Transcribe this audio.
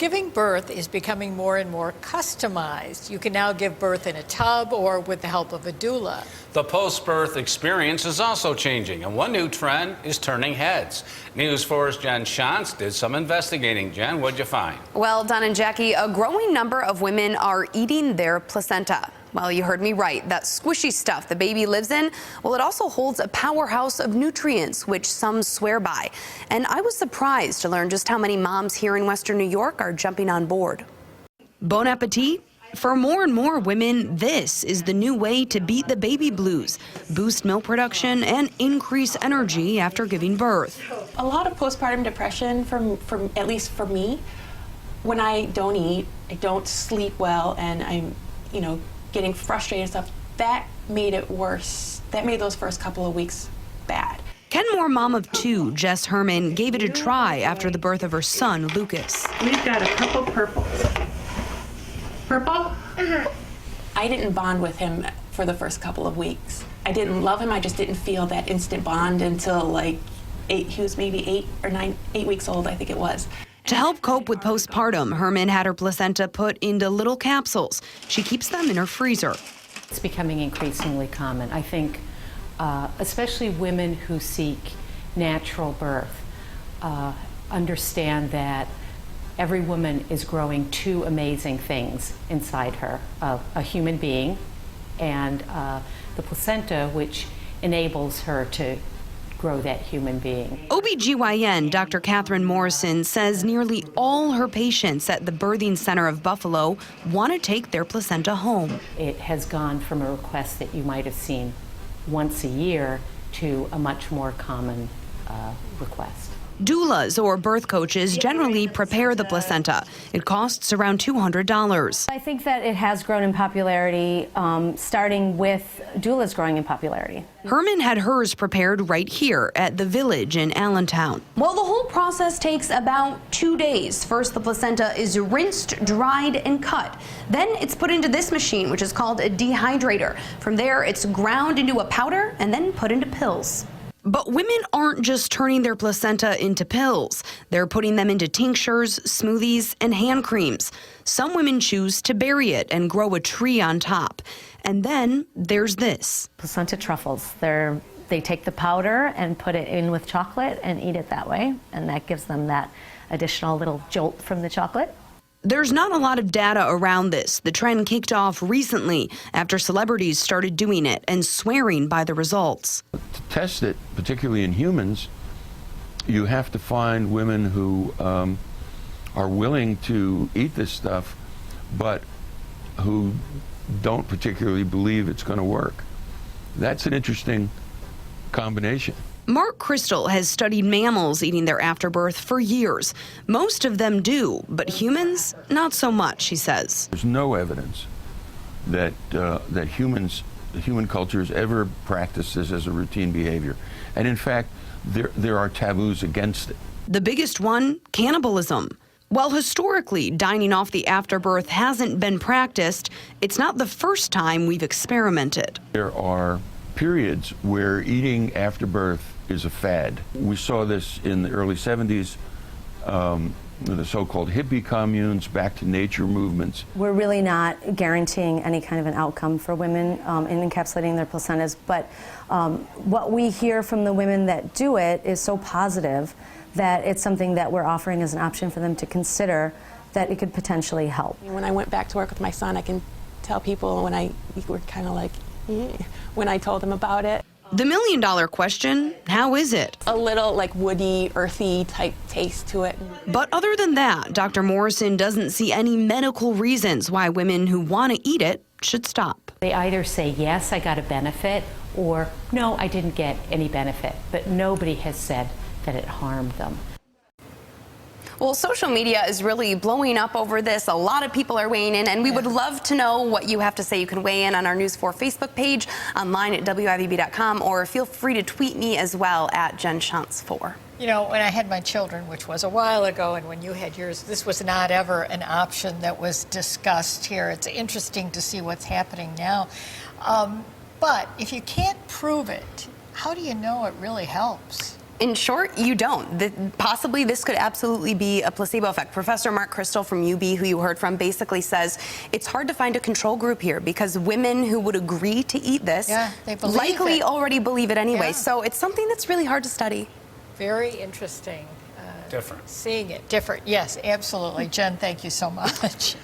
giving birth is becoming more and more customized. You can now give birth in a tub or with the help of a doula. The post-birth experience is also changing, and one new trend is turning heads. News 4's Jen Shantz did some investigating. Jen, what'd you find? Well, Don and Jackie, a growing number of women are eating their placenta. Well, you heard me right. That squishy stuff the baby lives in, well, it also holds a powerhouse of nutrients, which some swear by. And I was surprised to learn just how many moms here in Western New York are jumping on board. Bon appetit. For more and more women, this is the new way to beat the baby blues, boost milk production, and increase energy after giving birth. A lot of postpartum depression, from at least for me, when I don't eat, I don't sleep well, and I'm, getting frustrated and stuff, that made it worse. That made those first couple of weeks bad. Kenmore mom of two, Jess Herman, gave it a try after the birth of her son, Lucas. We've got a couple purples. Purple? Uh-huh. I didn't bond with him for the first couple of weeks. I didn't love him, I just didn't feel that instant bond until he was maybe 8 weeks old, I think it was. To help cope with postpartum, Herman had her placenta put into little capsules. She keeps them in her freezer. It's becoming increasingly common. I think especially women who seek natural birth understand that every woman is growing two amazing things inside her, a human being and the placenta, which enables her to grow that human being. OBGYN Dr. Catherine Morrison says nearly all her patients at the birthing center of Buffalo want to take their placenta home. It has gone from a request that you might have seen once a year to a much more common request. Doulas or birth coaches generally prepare the placenta. It costs around $200. I think that it has grown in popularity, starting with doulas growing in popularity. Herman had hers prepared right here at the Village in Allentown. Well, the whole process takes about 2 days. First, the placenta is rinsed, dried, and cut. Then it's put into this machine, which is called a dehydrator. From there, it's ground into a powder and then put into pills. But women aren't just turning their placenta into pills. They're putting them into tinctures, smoothies, and hand creams. Some women choose to bury it and grow a tree on top. And then there's this. Placenta truffles. They take the powder and put it in with chocolate and eat it that way. And that gives them that additional little jolt from the chocolate. There's not a lot of data around this. The trend kicked off recently after celebrities started doing it and swearing by the results. To test it, particularly in humans, you have to find women who are willing to eat this stuff, but who don't particularly believe it's going to work. That's an interesting combination. Mark Crystal has studied mammals eating their afterbirth for years. Most of them do, but humans, not so much, he says. There's no evidence that human cultures ever practice this as a routine behavior. And in fact, there are taboos against it. The biggest one, cannibalism. While historically dining off the afterbirth hasn't been practiced, it's not the first time we've experimented. There are periods where eating after birth is a fad. We saw this in the early 70s, the so-called hippie communes, back to nature movements. We're really not guaranteeing any kind of an outcome for women in encapsulating their placentas, but what we hear from the women that do it is so positive that it's something that we're offering as an option for them to consider, that it could potentially help. When I went back to work with my son, I can tell people when I were kind of like, when I told them about it. The million-dollar question, how is it? A little woody, earthy type taste to it. But other than that, Dr. Morrison doesn't see any medical reasons why women who want to eat it should stop. They either say, yes, I got a benefit, or no, I didn't get any benefit. But nobody has said that it harmed them. Well, social media is really blowing up over this. A lot of people are weighing in, and we would love to know what you have to say. You can weigh in on our News 4 Facebook page, online at WIVB.com, or feel free to tweet me as well at JenShantz4. You know, when I had my children, which was a while ago, and when you had yours, this was not ever an option that was discussed here. It's interesting to see what's happening now. But if you can't prove it, how do you know it really helps? In short, you don't. Possibly this could absolutely be a placebo effect. Professor Mark Crystal from UB, who you heard from, basically says it's hard to find a control group here because women who would agree to eat this they believe likely it. already believe it anyway. Yeah. So it's something that's really hard to study. Very interesting. Different. Seeing it different. Yes, absolutely. Jen, thank you so much.